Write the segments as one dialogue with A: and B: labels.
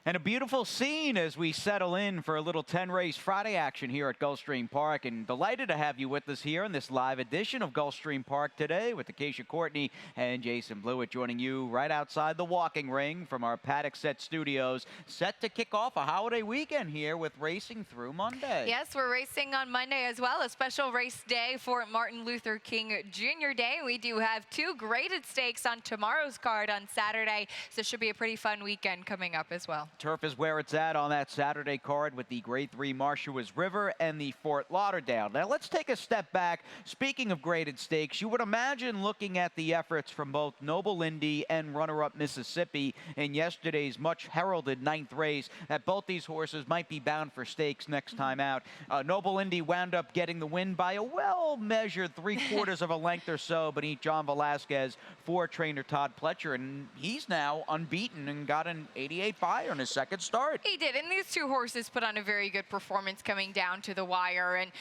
A: And a beautiful scene as we settle in for a little 10-race Friday action here at Gulfstream Park. And delighted to have you with us here in this live edition of Gulfstream Park today with Acacia Courtney and Jason Blewett joining you right outside the walking ring from our Paddock Set Studios. Set to kick off a holiday weekend here with racing through Monday.
B: Yes, we're racing on Monday as well, a special race day for Martin Luther King Jr. Day. We do have two graded stakes on tomorrow's card on Saturday, so it should be a pretty fun weekend coming up as well.
A: Turf is where it's at on that Saturday card with the Grade 3 Marshawas River and the Fort Lauderdale. Now let's take a step back. Speaking of graded stakes, you would imagine looking at the efforts from both Noble Indy and runner-up Mississippi in yesterday's much heralded 9th race that both these horses might be bound for stakes next time out. Noble Indy wound up getting the win by a well-measured 3/4 of a length or so beneath John Velasquez for trainer Todd Pletcher, and he's now unbeaten and got an 88 buyer in his second start.
B: He did, and these two horses put on a very good performance coming down to the wire. And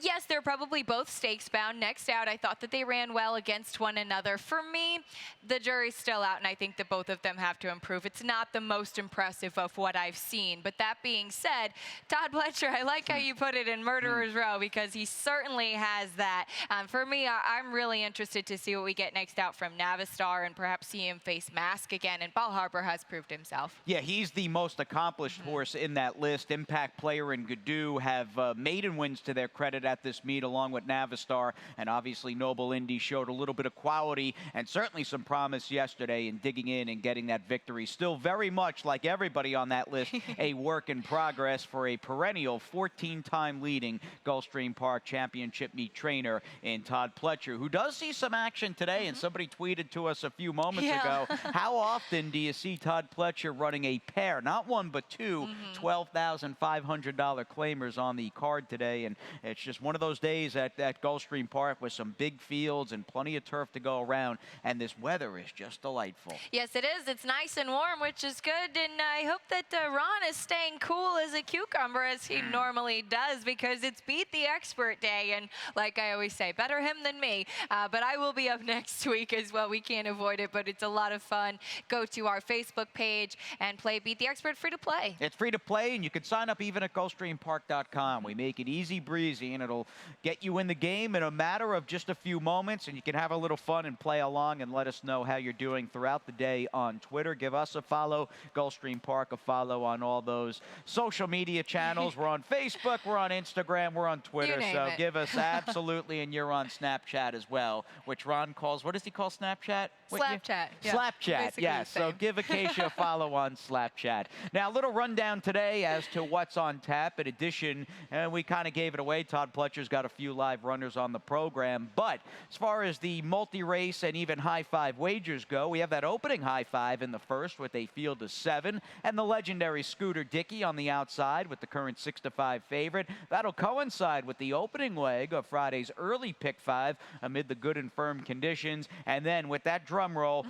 B: yes, they're probably both stakes bound. Next out, I thought that they ran well against one another. For me, the jury's still out, and I think that both of them have to improve. It's not the most impressive of what I've seen. But that being said, Todd Pletcher, I like how you put it in Murderer's Row, because he certainly has that. For me, I'm really interested to see what we get next out from Navistar and perhaps see him face Mask again. And Bal Harbour has proved himself.
A: Yeah, he's the most accomplished horse in that list. Impact Player and Gadoo have maiden wins to their credit at this meet along with Navistar, and obviously Noble Indy showed a little bit of quality and certainly some promise yesterday in digging in and getting that victory. Still very much like everybody on that list, a work in progress for a perennial 14-time leading Gulfstream Park Championship meet trainer in Todd Pletcher, who does see some action today. And somebody tweeted to us a few moments ago, how often do you see Todd Pletcher running a pair, not one but two, $12,500 claimers on the card today? And it's just one of those days at Gulfstream Park with some big fields and plenty of turf to go around, and this weather is just delightful.
B: Yes, it is. It's nice and warm, which is good, and I hope that Ron is staying cool as a cucumber as he normally does, because it's Beat the Expert Day, and like I always say, better him than me. But I will be up next week as well. We can't avoid it, but it's a lot of fun. Go to our Facebook page and play Beat the Expert free to play.
A: It's free to play, and you can sign up even at GulfstreamPark.com. We make it easy breezy, and it'll get you in the game in a matter of just a few moments, and you can have a little fun and play along and let us know how you're doing throughout the day on Twitter. Give us a follow, Gulfstream Park a follow on all those social media channels. We're on Facebook, we're on Instagram, we're on Twitter, so give us absolutely, and you're on Snapchat as well, which Ron calls, what does he call Snapchat?
B: Slapchat. Yeah.
A: Slapchat, yes. So give Acacia a follow on Slapchat. Now, a little rundown today as to what's on tap. In addition, we kind of gave it away, Todd Pletcher's got a few live runners on the program. But as far as the multi-race and even high-five wagers go, we have that opening high-five in the first with a field of 7, and the legendary Scooter Dickey on the outside with the current 6-5 favorite. That'll coincide with the opening leg of Friday's early pick 5 amid the good and firm conditions. And then with that drum roll,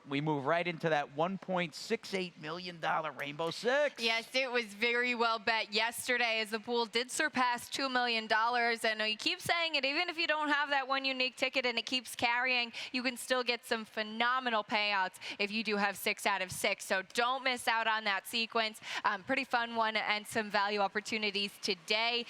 A: we move right into that $1.68 million Rainbow Six.
B: Yes, it was very well bet yesterday as the pool did surpass $2 million. And you keep saying it, even if you don't have that one unique ticket and it keeps carrying, you can still get some phenomenal payouts if you do have 6 out of 6. So don't miss out on that sequence. Pretty fun one and some value opportunities today.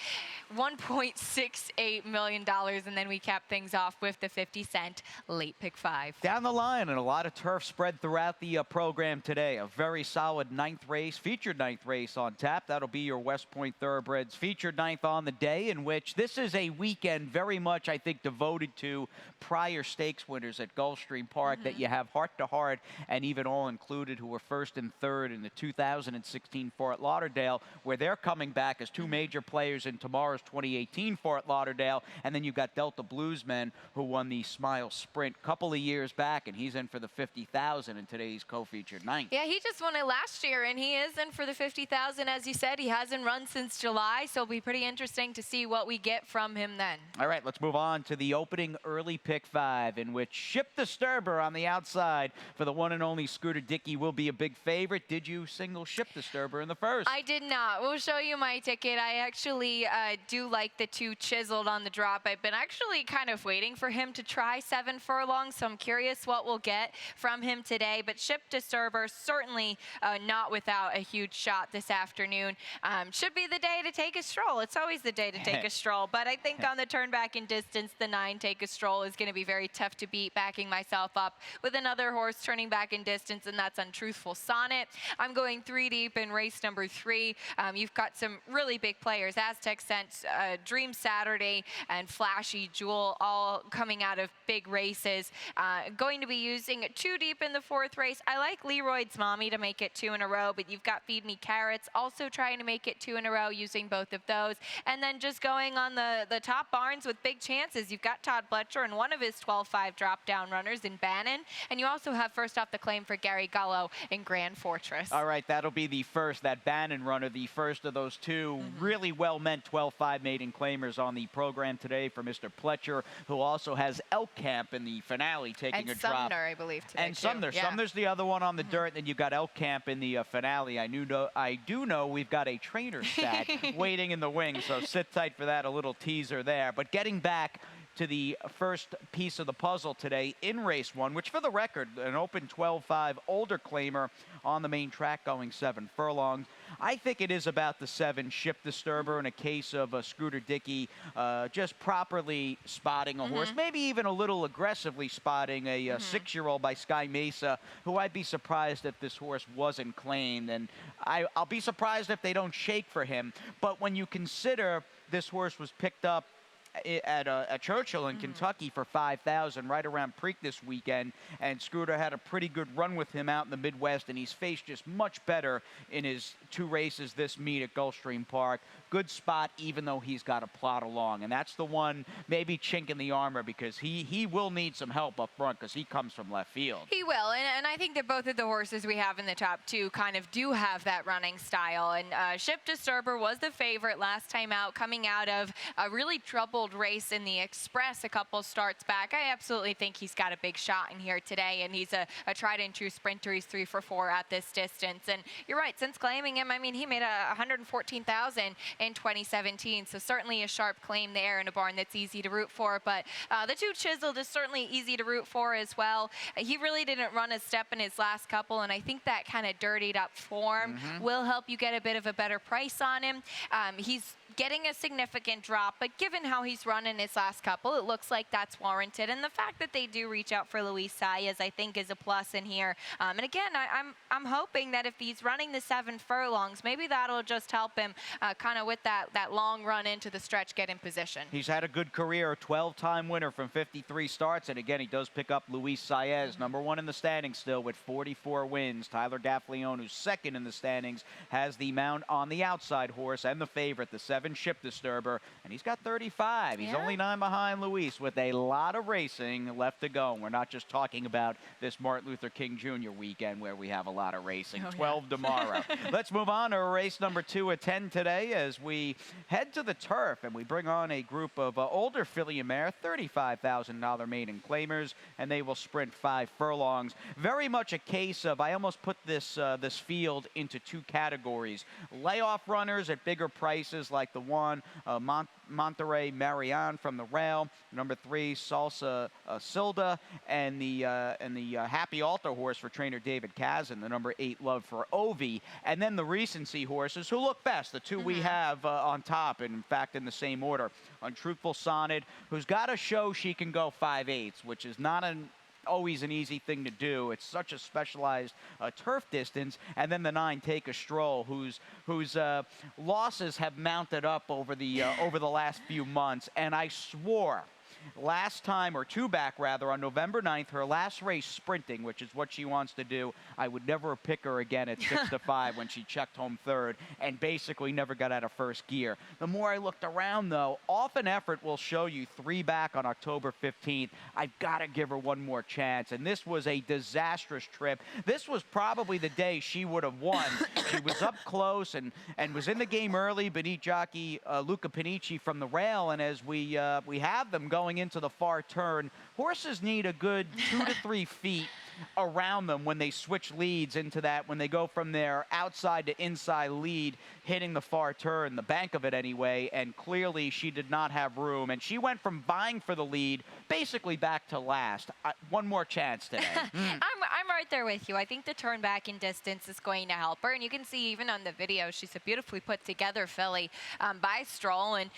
B: $1.68 million. And then we cap things off with the 50-cent late pick 5.
A: Down the line, and a lot of turf spread throughout the program today. A very solid 9th race, featured 9th race on tap. That'll be your West Point Thoroughbreds featured 9th on the day, in which this is a weekend very much, I think, devoted to prior stakes winners at Gulfstream Park that you have heart-to-heart and even all included who were 1st and 3rd in the 2016 Fort Lauderdale, where they're coming back as two major players in tomorrow's 2018 Fort Lauderdale. And then you've got Delta Bluesmen, who won the Smile Sprint a couple of years back, and he's in for the $50,000 in today's co-featured 9th.
B: Yeah, he just won it last year, and he is in for the $50,000. As you said, he hasn't run since July, so it'll be pretty interesting to see what we get from him then.
A: All right, let's move on to the opening early pick 5, in which Ship Disturber on the outside for the one and only Scooter Dickey will be a big favorite. Did you single Ship Disturber in the first?
B: I did not. We'll show you my ticket. I actually do like the 2 chiseled on the drop. I've been actually kind of waiting for him to try 7 furlongs, so I'm curious what we'll get from him today, but Ship Disturber certainly not without a huge shot this afternoon. Should be the day to take a stroll. It's always the day to take a stroll, but I think on the turn back in distance, the 9 Take a Stroll is going to be very tough to beat, backing myself up with another horse turning back in distance, and that's Untruthful Sonnet. I'm going 3 deep in race number 3. You've got some really big players, Aztec Sense, Dream Saturday, and Flashy Jewel, all coming out of big races. Going to be using 2 deep in the 4th race. I like Leroyd's Mommy to make it 2 in a row, but you've got Feed Me Carrots also trying to make it 2 in a row, using both of those. And then just going on the top barns with big chances. You've got Todd Fletcher and one of his 12-5 drop-down runners in Bannon. And you also have first off the claim for Gary Gullo in Grand Fortress.
A: All right, that'll be the first, that Bannon runner, the first of those 2 really well-meant 12-5 maiden claimers on the program today for Mr. Pletcher, who also has Elk Camp in the finale taking a drop.
B: And Sumner, I believe, today,
A: and Sumner.
B: Yeah.
A: Sumner's the other one on the dirt, and you've got Elk Camp in the finale. I do know we've got a trainer stat waiting in the wings, so sit tight for that, a little teaser there. But getting back to the first piece of the puzzle today in race 1, which for the record, an open 12-5 older claimer on the main track going 7 furlongs. I think it is about the 7 Ship Disturber in a case of Scooter Dickey just properly spotting a horse, maybe even a little aggressively spotting a 6-year-old by Sky Mesa, who I'd be surprised if this horse wasn't claimed, and I'll be surprised if they don't shake for him. But when you consider this horse was picked up at Churchill in Kentucky for $5,000 right around Preakness weekend, and Scooter had a pretty good run with him out in the Midwest, and he's faced just much better in his 2 races this meet at Gulfstream Park. Good spot, even though he's got to plod along, and that's the one maybe chink in the armor, because he will need some help up front because he comes from left field.
B: He will, and I think that both of the horses we have in the top 2 kind of do have that running style, and Ship Disturber was the favorite last time out, coming out of a really troubled race in the Express a couple starts back. I absolutely think he's got a big shot in here today, and he's a tried and true sprinter. He's 3 for 4 at this distance, and you're right, since claiming him, I mean, he made $114,000 in 2017, so certainly a sharp claim there in a barn that's easy to root for. But the 2 Chiseled is certainly easy to root for as well. He really didn't run a step in his last couple, and I think that kind of dirtied up form will help you get a bit of a better price on him. He's getting a significant drop, but given how he's run in his last couple, it looks like that's warranted. And the fact that they do reach out for Luis Saez, I think, is a plus in here. And again, I'm hoping that if he's running the 7 furlongs, maybe that'll just help him kind of with that long run into the stretch, get in position.
A: He's had a good career, a 12-time winner from 53 starts, and again, he does pick up Luis Saez, number 1 in the standings still with 44 wins. Tyler Gaffleone, who's 2nd in the standings, has the mount on the outside horse and the favorite, the 7 Ship Disturber, and he's got 35. He's only 9 behind Luis with a lot of racing left to go. And we're not just talking about this Martin Luther King Jr. weekend where we have a lot of racing. 12 tomorrow. Let's move on to race number 2 at 10 today as we head to the turf and we bring on a group of older filly and mare, $35,000 maiden claimers, and they will sprint 5 furlongs. Very much a case of, I almost put this this field into 2 categories. Layoff runners at bigger prices like the 1, Monterey Marianne from the rail, number 3, Salsa Silda, and the Happy Altar horse for trainer David Kazan, the number 8 Love for Ovi, and then the recency horses who look best, the 2 we have on top, and in fact in the same order. Untruthful Sonnet, who's got to show she can go 5/8, which is not always an easy thing to do. It's such a specialized turf distance. And then the 9 Take a Stroll, whose losses have mounted up over the last few months. And I swore last time, or 2 back rather, on November 9th, her last race sprinting, which is what she wants to do, I would never pick her again at 6-5 when she checked home 3rd and basically never got out of 1st gear. The more I looked around, though, Off an Effort will show you 3 back on October 15th. I've got to give her one more chance, and this was a disastrous trip. This was probably the day she would have won. She was up close and was in the game early, beneath jockey Luca Panici from the rail, and as we have them going into the far turn, horses need a good 2 to 3 feet around them when they switch leads into that, when they go from their outside to inside lead, hitting the far turn, the bank of it anyway, and clearly she did not have room. And she went from vying for the lead basically back to last. One more chance today.
B: I'm right there with you. I think the turn back in distance is going to help her. And you can see even on the video, she's a beautifully put together filly by Stroll. And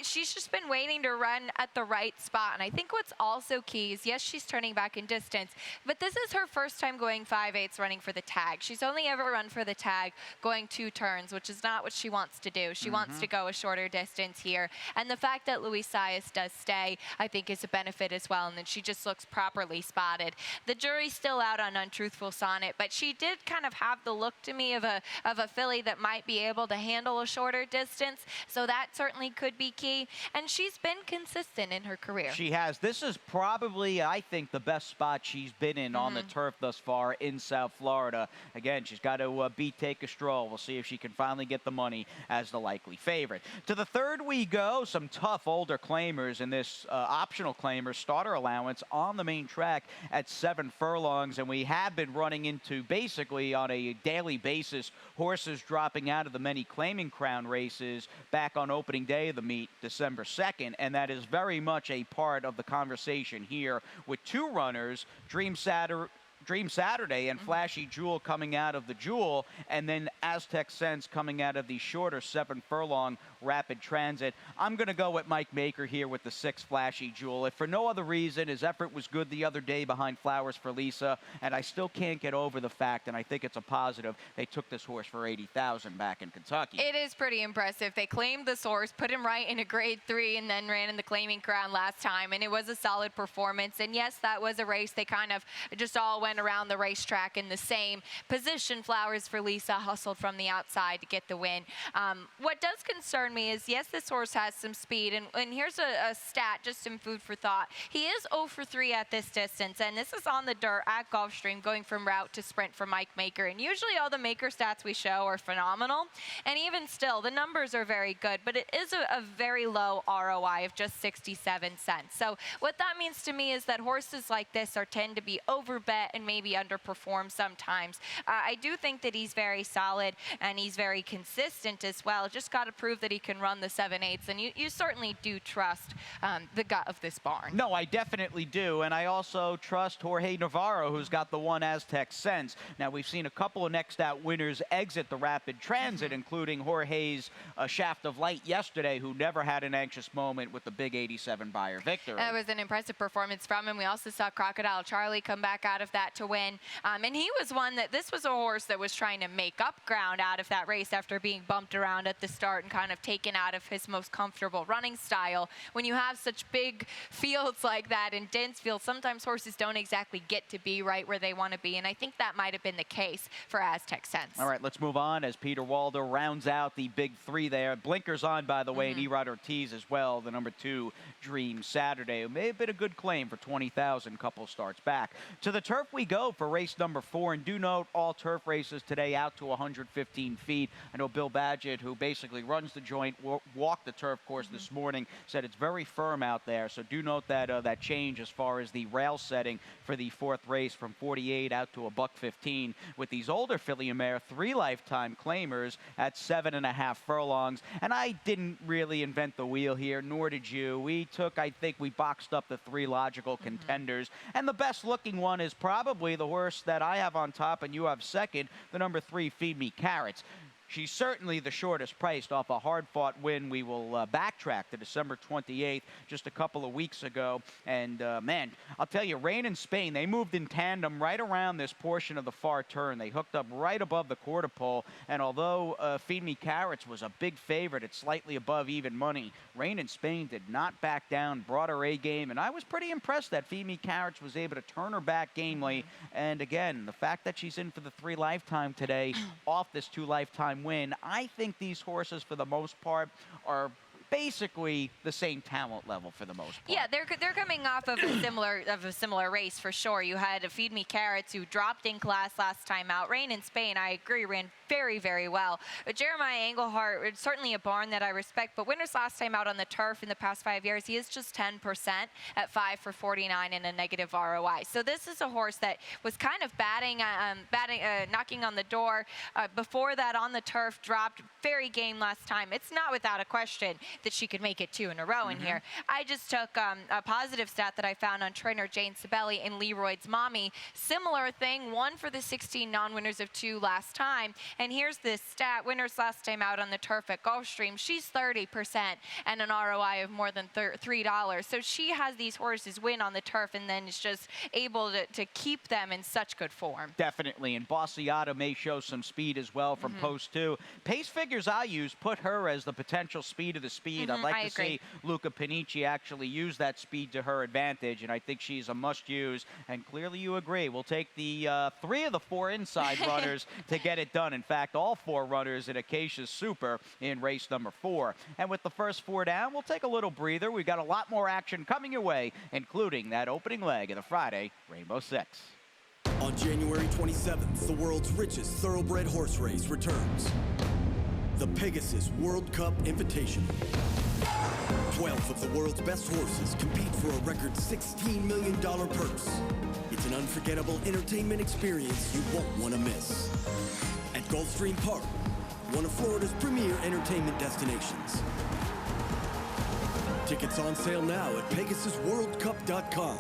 B: she's just been waiting to run at the right spot. And I think what's also key is, yes, she's turning back in distance, but this is her first time going 5/8 running for the tag. She's only ever run for the tag going 2 turns, which is not what she wants to do. She wants to go a shorter distance here. And the fact that Luis Saez does stay, I think, is a benefit as well. And then she just looks properly spotted. The jury's still out on Untruthful Sonnet, but she did kind of have the look to me of a filly that might be able to handle a shorter distance. So that certainly could be key. And she's been consistent in her career.
A: She has. This is probably, I think, the best spot she's been in on the turf thus far in South Florida. Again, she's got to beat Take a Stroll. We'll see if she can finally get the money as the likely favorite. To the third we go. Some tough older claimers in this optional claimer starter allowance on the main track at 7 furlongs. And we have been running into, basically on a daily basis, horses dropping out of the many claiming crown races back on opening day of the meet, December 2nd. And that is very much a part of the conversation here with 2 runners, Dream Saturday and Flashy Jewel coming out of the Jewel, and then Aztec Sense coming out of the shorter 7 furlong Rapid Transit. I'm going to go with Mike Maker here with the 6 Flashy Jewel. If for no other reason, his effort was good the other day behind Flowers for Lisa, and I still can't get over the fact, and I think it's a positive, they took this horse for $80,000 back in Kentucky.
B: It is pretty impressive. They claimed this horse, put him right in a grade 3, and then ran in the claiming crown last time, and it was a solid performance. And yes, that was a race. They kind of just all went around the racetrack in the same position. Flowers for Lisa hustled from the outside to get the win. What does concern me is, yes, this horse has some speed, and here's a stat, just some food for thought. He is 0 for 3 at this distance, and this is on the dirt at Gulfstream, going from route to sprint for Mike Maker. And usually all the Maker stats we show are phenomenal, and even still, the numbers are very good, but it is a very low ROI of just 67 cents. So what that means to me is that horses like this tend to be overbet and maybe underperform sometimes. I do think that he's very solid, and he's very consistent as well. Just got to prove that he can run the 7/8, and you certainly do trust the gut of this barn.
A: No, I definitely do, and I also trust Jorge Navarro, who's got the 1 Aztec Sense. Now, we've seen a couple of next out winners exit the Rapid Transit, including Jorge's Shaft of Light yesterday, who never had an anxious moment with the big 87 Beyer victory.
B: That was an impressive performance from him. We also saw Crocodile Charlie come back out of that to win, and he was one that, this was a horse that was trying to make up ground out of that race after being bumped around at the start and kind of taken out of his most comfortable running style. When you have such big fields like that and dense fields, sometimes horses don't exactly get to be right where they want to be, and I think that might have been the case for Aztec Sense.
A: All right, let's move on as Peter Waldo rounds out the big 3 there. Blinkers on, by the way, and Erod Ortiz as well, the number 2 Dream Saturday, who may have been a good claim for 20,000 couple starts back. To the turf we go for race number 4, and do note all turf races today out to 115 feet. I know Bill Badgett, who basically runs the joint, walked the turf course this morning, said it's very firm out there. So do note that that change as far as the rail setting for the 4th race from 48 out to $1.15 with these older filly and mare 3 lifetime claimers at 7.5 furlongs. And I didn't really invent the wheel here, nor did you. We boxed up the 3 logical contenders, and the best looking one is probably the horse that I have on top and you have second, the number 3 Feed Me Carrots. She's certainly the shortest priced off a hard-fought win. We will backtrack to December 28th, just a couple of weeks ago. And, man, I'll tell you, Rain in Spain, they moved in tandem right around this portion of the far turn. They hooked up right above the quarter pole. And although Feed Me Carrots was a big favorite at slightly above even money, Rain in Spain did not back down, brought her A game. And I was pretty impressed that Feed Me Carrots was able to turn her back gamely. And, again, the fact that she's in for the 3 lifetime today off this 2 lifetime win, I think these horses, for the most part, are basically the same talent level for the most part.
B: Yeah, they're coming off of a similar race for sure. You had Feed Me Carrots, who dropped in class last time out. Rain in Spain, I agree, ran very, very well. But Jeremiah Engelhart, it's certainly a barn that I respect. But winners last time out on the turf in the past 5 years, he is just 10% at 5 for 49 and a negative ROI. So this is a horse that was kind of knocking on the door. Before that, on the turf, dropped. Very game last time. It's not without a question that she could make it 2 in a row in here. I just took a positive stat that I found on trainer Jane Sabelli and Leroyd's Mommy. Similar thing, 1 for the 16 non-winners of 2 last time. And here's this stat. Winners last time out on the turf at Gulfstream. She's 30% and an ROI of more than $3. So she has these horses win on the turf and then is just able to keep them in such good form.
A: Definitely, and Bossiata may show some speed as well from post 2. Pace figures I use put her as the potential speed of the speed. I'd like to see Luca Panici actually use that speed to her advantage, and I think she's a must-use, and clearly you agree. We'll take the 3 of the 4 inside runners to get it done. In fact, all 4 runners in Acacia's Super in race number 4. And with the first 4 down, we'll take a little breather. We've got a lot more action coming your way, including that opening leg of the Friday Rainbow Six.
C: On January 27th, the world's richest thoroughbred horse race returns. The Pegasus World Cup Invitational. 12 of the world's best horses compete for a record $16 million purse. It's an unforgettable entertainment experience you won't want to miss. At Gulfstream Park, one of Florida's premier entertainment destinations. Tickets on sale now at PegasusWorldCup.com.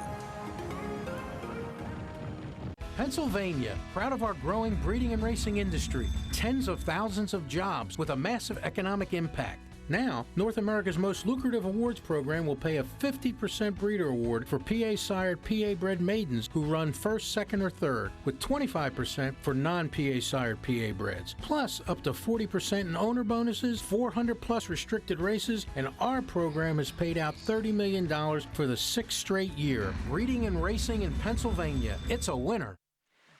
D: Pennsylvania, proud of our growing breeding and racing industry. Tens of thousands of jobs with a massive economic impact. Now, North America's most lucrative awards program will pay a 50% breeder award for PA-sired, PA-bred maidens who run first, second, or third, with 25% for non-PA-sired PA-breds. Plus, up to 40% in owner bonuses, 400-plus restricted races, and our program has paid out $30 million for the 6th straight year. Breeding and racing in Pennsylvania. It's a winner.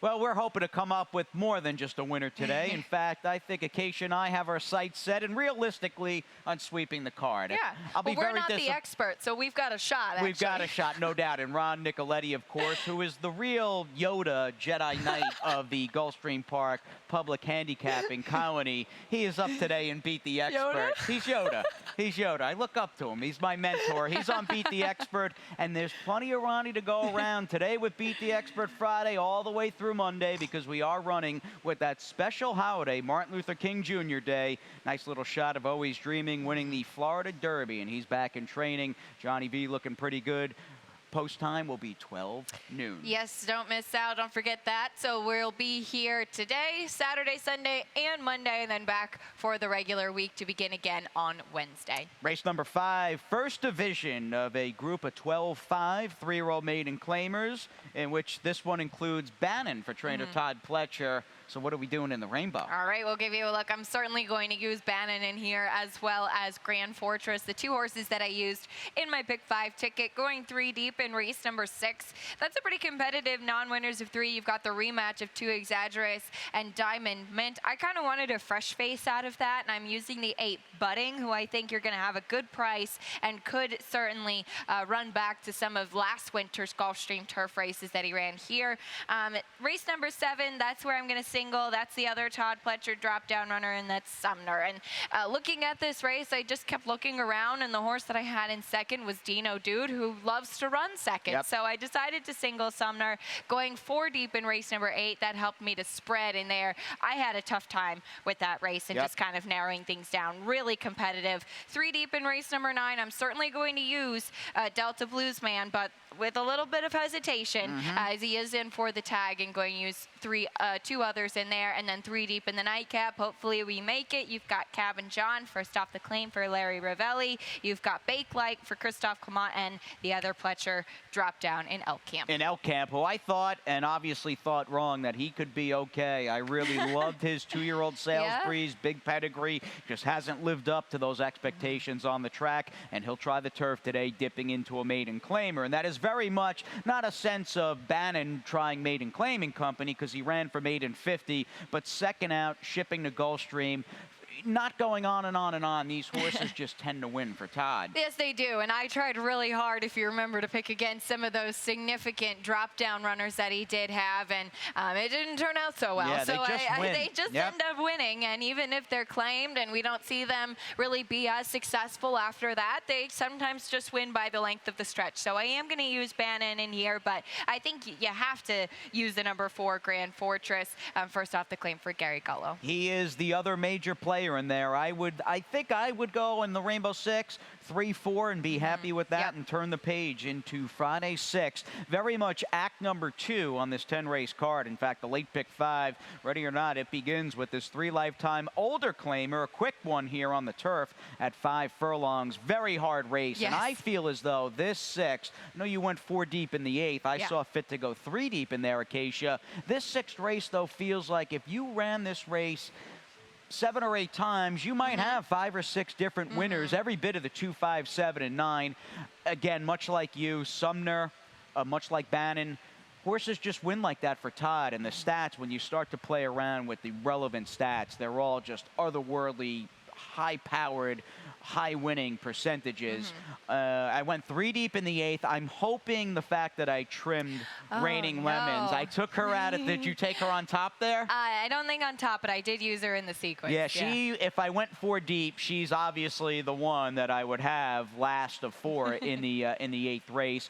A: Well, we're hoping to come up with more than just a winner today. In fact, I think Acacia and I have our sights set and realistically on sweeping the card.
B: Yeah,
A: I'll be
B: we're not the experts, so we've got a shot, actually.
A: We've got a shot, no doubt. And Ron Nicoletti, of course, who is the real Yoda Jedi Knight of the Gulfstream Park Public Handicapping Colony. He is up today and beat the expert.
B: Yoda?
A: He's Yoda. He's Yoda. I look up to him. He's my mentor. He's on Beat the Expert, and there's plenty of Ronnie to go around today with Beat the Expert Friday all the way through Monday, because we are running with that special holiday, Martin Luther King Jr. Day. Nice little shot of Always Dreaming winning the Florida Derby, and he's back in training. Johnny V looking pretty good. Post time will be 12 noon.
B: Yes, don't miss out. Don't forget that. So we'll be here today, Saturday, Sunday, and Monday, and then back for the regular week to begin again on Wednesday.
A: Race number 5, first division of a group of 12-5 3-year-old maiden claimers, in which this one includes Bannon for trainer Todd Pletcher. So what are we doing in the Rainbow?
B: All right, we'll give you a look. I'm certainly going to use Bannon in here, as well as Grand Fortress, the 2 horses that I used in my Pick 5 ticket, going 3 deep in race number 6. That's a pretty competitive non-winners of 3. You've got the rematch of 2 Exaggerates and Diamond Mint. I kind of wanted a fresh face out of that, and I'm using the 8 Budding, who I think you're going to have a good price and could certainly run back to some of last winter's Gulfstream turf races that he ran here. Race number 7, that's where I'm going to single. That's the other Todd Pletcher drop-down runner, and that's Sumner. And looking at this race, I just kept looking around, and the horse that I had in second was Dino Dude, who loves to run second.
A: Yep.
B: So I decided to single Sumner, going 4 deep in race number 8. That helped me to spread in there. I had a tough time with that race and just kind of narrowing things down. Really competitive. 3 deep in race number 9. I'm certainly going to use Delta Bluesman, but with a little bit of hesitation, as he is in for the tag, and going to use 2 others in there, and then 3 deep in the nightcap. Hopefully we make it. You've got Cabin John, first off the claim, for Larry Ravelli. You've got Bake Like for Christophe Clement, and the other Pletcher drop down in Elk Camp.
A: In Elk Camp, who I thought, and obviously thought wrong, that he could be okay. I really loved his 2-year-old sales breeze, big pedigree, just hasn't lived up to those expectations on the track, and he'll try the turf today, dipping into a maiden claimer. And that is very much not a sense of Bannon trying maiden claiming company, because he ran for maiden 50, but second out, shipping to Gulfstream. not going on and on and on. These horses just tend to win for Todd.
B: Yes, they do. And I tried really hard, if you remember, to pick against some of those significant drop-down runners that he did have, and it didn't turn out so well.
A: Yeah,
B: so they just
A: Yep.
B: end up winning. And even if they're claimed and we don't see them really be as successful after that, they sometimes just win by the length of the stretch. So I am going to use Bannon in here, but I think you have to use the number 4 Grand Fortress. First off, the claim for Gary Gullo.
A: He is the other major player in there. I think I would go in the Rainbow Six, 3-4, and be happy with that.
B: Yep.
A: And turn the page into Friday 6th. Very much act number 2 on this 10-race card. In fact, the late pick 5, ready or not, it begins with this 3-lifetime older claimer, a quick one here on the turf at 5 furlongs. Very hard race.
B: Yes.
A: And I feel as though this 6th, I know you went 4 deep in the 8th. I saw fit to go 3 deep in there, Acacia. This 6th race, though, feels like if you ran this race 7 or 8 times, you might have 5 or 6 different winners, every bit of the 2, 5, 7, and 9. Again, much like you, Sumner, much like Bannon, horses just win like that for Todd. And the stats, when you start to play around with the relevant stats, they're all just otherworldly, high-powered, high-winning percentages. I went 3 deep in the 8th. I'm hoping the fact that I trimmed Raining Lemons. I took her at it. Did you take her on top there?
B: I don't think on top, but I did use her in the sequence.
A: Yeah, if I went 4 deep, she's obviously the one that I would have last of 4 in the 8th race.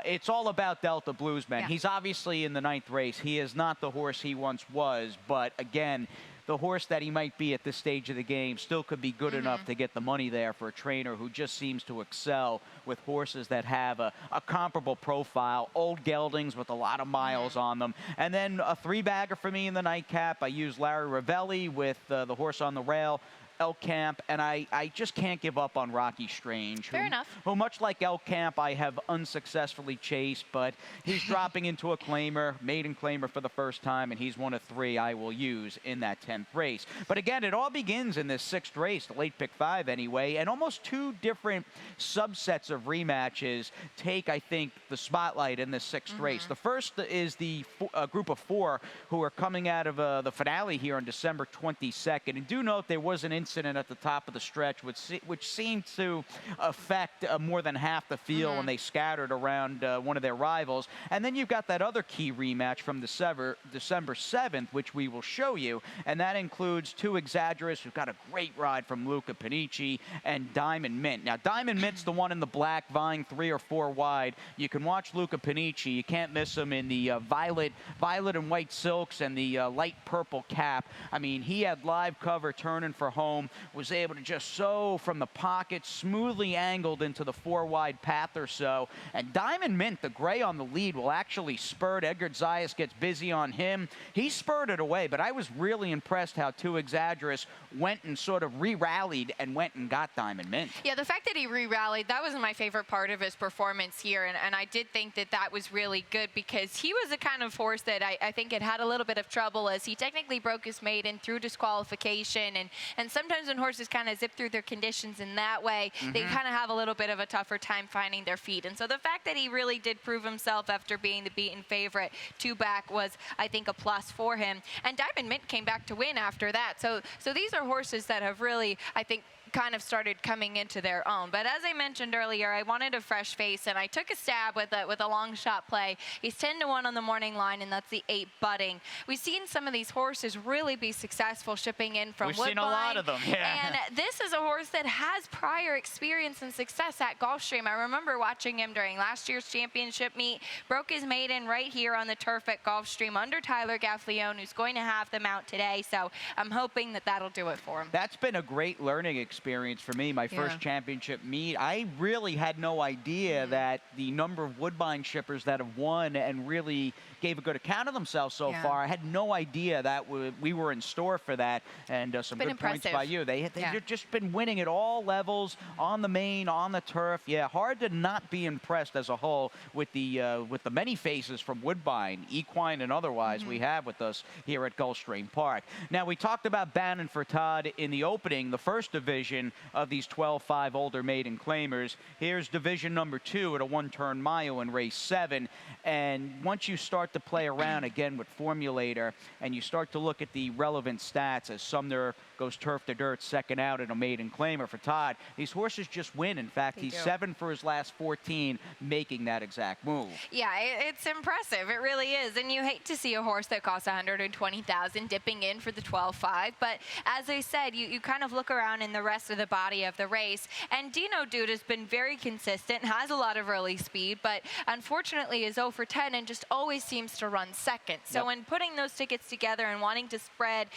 A: It's all about Delta Bluesman.
B: Yeah.
A: He's obviously in the 9th race. He is not the horse he once was, but again, the horse that he might be at this stage of the game still could be good enough to get the money there for a trainer who just seems to excel with horses that have a comparable profile, old geldings with a lot of miles on them. And then a 3-bagger for me in the nightcap. I used Larry Ravelli with the horse on the rail, Elk Camp, and I just can't give up on Rocky Strange.
B: Fair enough.
A: Who, much like Elk Camp, I have unsuccessfully chased, but he's dropping into a claimer, maiden claimer for the first time, and he's one of 3 I will use in that 10th race. But again, it all begins in this 6th race, the late pick 5 anyway, and almost 2 different subsets of rematches take, I think, the spotlight in this 6th race. The first is the group of 4 who are coming out of the finale here on December 22nd. And do note there was an incident at the top of the stretch which seemed to affect more than half the field when they scattered around one of their rivals. And then you've got that other key rematch from December 7th, which we will show you, and that includes 2 Exagerous who've got a great ride from Luca Panici and Diamond Mint. Now, Diamond Mint's the one in the black, vying 3 or 4 wide. You can watch Luca Panici. You can't miss him in the violet and white silks and the light purple cap. I mean, he had live cover turning for home, was able to just sow from the pocket, smoothly angled into the 4-wide path or so. And Diamond Mint, the gray on the lead, will actually spurt. Edgar Zayas gets busy on him. He spurted away, but I was really impressed how 2 Exagerous went and sort of re-rallied and went and got Diamond Mint.
B: Yeah, the fact that he re-rallied, that was my favorite part of his performance here, and I did think that that was really good because he was the kind of horse that I think had a little bit of trouble as he technically broke his maiden through disqualification, and sometimes when horses kind of zip through their conditions in that way, they kind of have a little bit of a tougher time finding their feet. And so the fact that he really did prove himself after being the beaten favorite 2 back was, I think, a plus for him. And Diamond Mint came back to win after that. So these are horses that have really, I think, kind of started coming into their own. But as I mentioned earlier, I wanted a fresh face, and I took a stab with a long shot play. He's 10-1 on the morning line, and that's the 8 Budding. We've seen some of these horses really be successful shipping in from Woodbine.
A: We've seen a lot of them, yeah.
B: And this is a horse that has prior experience and success at Gulfstream. I remember watching him during last year's championship meet, broke his maiden right here on the turf at Gulfstream under Tyler Gaffleone, who's going to have them out today. So I'm hoping that that'll do it for him.
A: That's been a great learning experience for me, my first championship meet. I really had no idea that the number of Woodbine shippers that have won and really gave a good account of themselves so far. I had no idea that we were in store for that, and some good points by you. They've just been winning at all levels, on the main, on the turf. Yeah, hard to not be impressed as a whole with the many faces from Woodbine, equine and otherwise, we have with us here at Gulfstream Park. Now, we talked about Bannon for Todd in the opening, the first division of these 12-5 older maiden claimers. Here's division number 2 at a 1-turn mile in race 7. And once you start to play around again with Formulator and you start to look at the relevant stats, as Sumner goes turf to dirt, second out, and a maiden claimer for Todd. These horses just win. In fact, he's 7 for his last 14, making that exact move.
B: Yeah, it's impressive. It really is. And you hate to see a horse that costs $120,000 dipping in for the 12.5. But as I said, you kind of look around in the rest of the body of the race, and Dino Dude has been very consistent, has a lot of early speed, but unfortunately is 0 for 10 and just always seems to run second. So when putting those tickets together and wanting to spread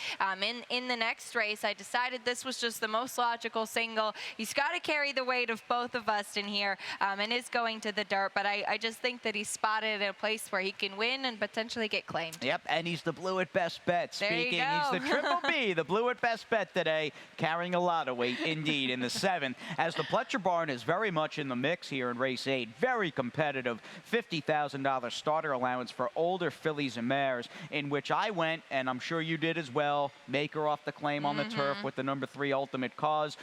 B: in the next race, I decided this was just the most logical single. He's got to carry the weight of both of us in here, and is going to the dirt, but I just think that he's spotted a place where he can win and potentially get claimed.
A: Yep, and he's the blue at best bet.
B: Speaking,
A: he's the triple B, the blue at best bet today, carrying a lot of weight indeed in the 7th, as the Pletcher Barn is very much in the mix here in race 8. Very competitive, $50,000 starter allowance for older fillies and mares, in which I went, and I'm sure you did as well. Maker off the claim on the turf with the number 3 Ultimate Cause.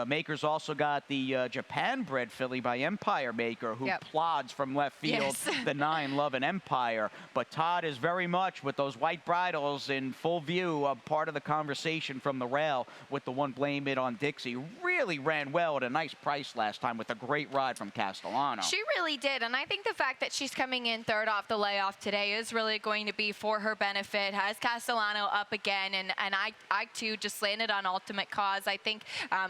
A: Maker's also got the Japan-bred filly by Empire Maker, who plods from left field, the 9 Love and Empire. But Todd is very much, with those white bridles in full view, part of the conversation from the rail with the 1 Blame It on Dixie. Really ran well at a nice price last time with a great ride from Castellano.
B: She really did, and I think the fact that she's coming in 3rd off the layoff today is really going to be for her benefit. Has Castellano up again, and I too just landed on Ultimate Cause. I think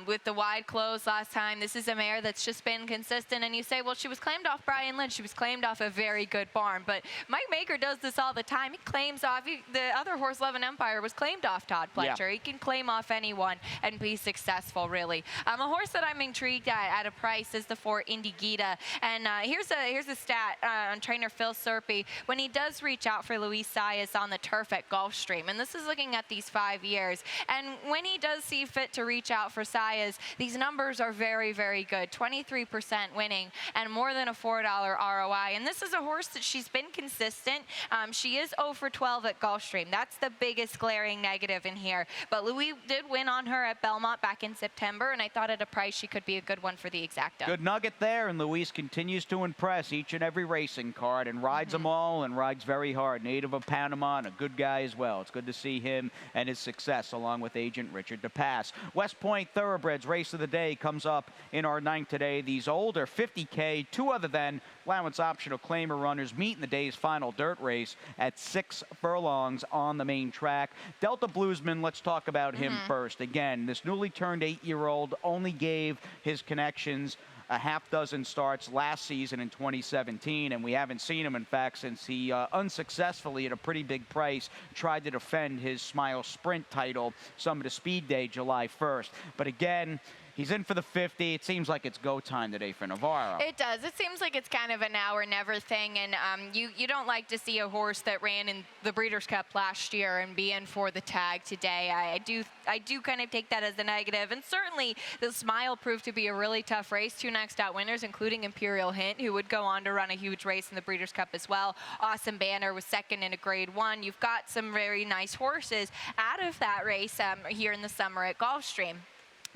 B: with the wide close last time, this is a mare that's just been consistent, and you say, well, she was claimed off Brian Lynch. She was claimed off a very good barn, but Mike Maker does this all the time. He claims off, the other horse, Love and Empire, was claimed off Todd Pletcher. He can claim off anyone and be successful, really. A horse that I'm intrigued at a price is the 4 Indigita, and here's a stat on trainer Phil Serpy when he does reach out for Luis Saez on the turf at Gulfstream, and this is looking at these 5 years, and when he does see fit to reach out for Saez, these numbers are very, very good. 23% winning and more than a $4 ROI, and this is a horse that she's been consistent. She is 0 for 12 at Gulfstream. That's the biggest glaring negative in here, but Louis did win on her at Belmont back in September, and I thought at a price she could be a good one for the exacta.
A: Good nugget there, and Luis continues to impress each and every racing card and rides them all and rides very hard. Native of Panama and a good guy as well. It's good to see him and his success along with agent Richard DePass. West Point Thoroughbreds race of the day comes up in our 9th today. These older 50K, 2 other than allowance optional claimer runners meet in the day's final dirt race at 6 furlongs on the main track. Delta Bluesman, let's talk about him first. Again, this newly turned 8-year-old only gave his connections a half dozen starts last season in 2017, and we haven't seen him, in fact, since he unsuccessfully at a pretty big price tried to defend his Smile Sprint title Summit of Speed Day July 1st. But again, he's in for the 50. It seems like it's go time today for Navarro.
B: It does. It seems like it's kind of a now or never thing, and you don't like to see a horse that ran in the Breeders' Cup last year and be in for the tag today. I do kind of take that as a negative, and certainly the Smile proved to be a really tough race. 2 next out winners, including Imperial Hint, who would go on to run a huge race in the Breeders' Cup as well. Awesome Banner was 2nd in a Grade 1. You've got some very nice horses out of that race here in the summer at Gulfstream.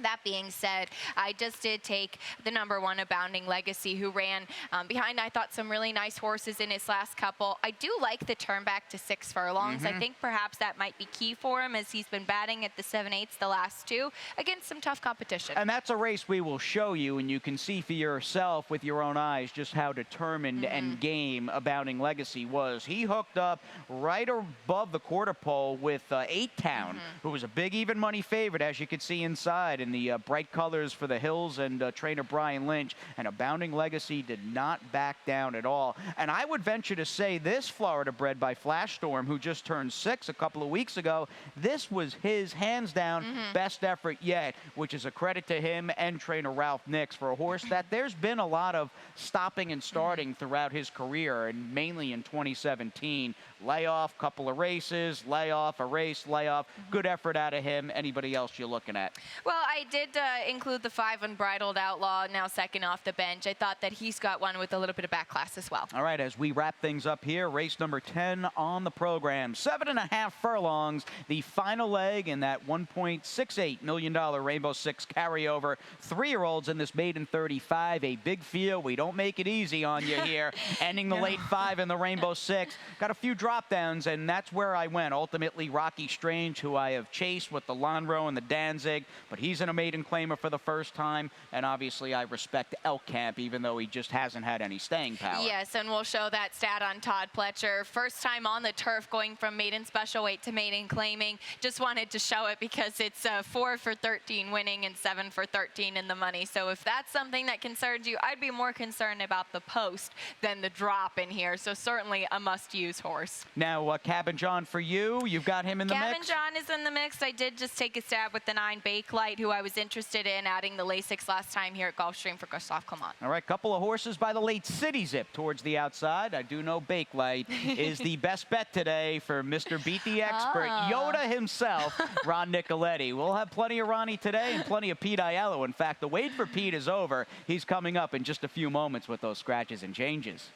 B: That being said, I just did take the number 1 Abounding Legacy, who ran behind, I thought, some really nice horses in his last couple. I do like the turn back to 6 furlongs. I think perhaps that might be key for him, as he's been batting at the 7/8 the last 2 against some tough competition.
A: And that's a race we will show you, and you can see for yourself with your own eyes just how determined and game Abounding Legacy was. He hooked up right above the quarter pole with 8 Town, who was a big even money favorite, as you could see inside, in the bright colors for the Hills and trainer Brian Lynch, and Abounding Legacy did not back down at all. And I would venture to say this Florida bred by Flash Storm, who just turned 6 a couple of weeks ago, this was his hands down best effort yet, which is a credit to him and trainer Ralph Nix for a horse that there's been a lot of stopping and starting throughout his career, and mainly in 2017. Layoff, couple of races, layoff, a race, layoff. Good effort out of him. Anybody else you're looking at?
B: Well, I did include the 5 Unbridled Outlaw, now second off the bench. I thought that he's got one with a little bit of back class as well.
A: All right, as we wrap things up here, race number 10 on the program. 7.5 furlongs, the final leg in that $1.68 million Rainbow Six carryover. 3-year-olds in this maiden 35, a big field. We don't make it easy on you here. Ending the late 5 in the Rainbow Six. Got a few drop downs, and that's where I went. Ultimately, Rocky Strange, who I have chased with the Lonhro and the Danzig, but he's in a maiden claimer for the first time. And obviously, I respect Elk Camp, even though he just hasn't had any staying power.
B: Yes, and we'll show that stat on Todd Pletcher. First time on the turf, going from maiden special weight to maiden claiming. Just wanted to show it because it's 4 for 13 winning and 7 for 13 in the money. So if that's something that concerns you, I'd be more concerned about the post than the drop in here. So certainly a must-use horse.
A: Now, Cabin John, for you, you've got him in the mix?
B: Cabin John is in the mix. I did just take a stab with the 9 Bakelite, who I was interested in adding the Lasix last time here at Gulfstream for Gustav Clement.
A: All right, couple of horses by the late City Zip towards the outside. I do know Bakelite is the best bet today for Mr. Beat the Expert, Yoda himself, Ron Nicoletti. We'll have plenty of Ronnie today and plenty of Pete Aiello. In fact, the wait for Pete is over. He's coming up in just a few moments with those scratches and changes.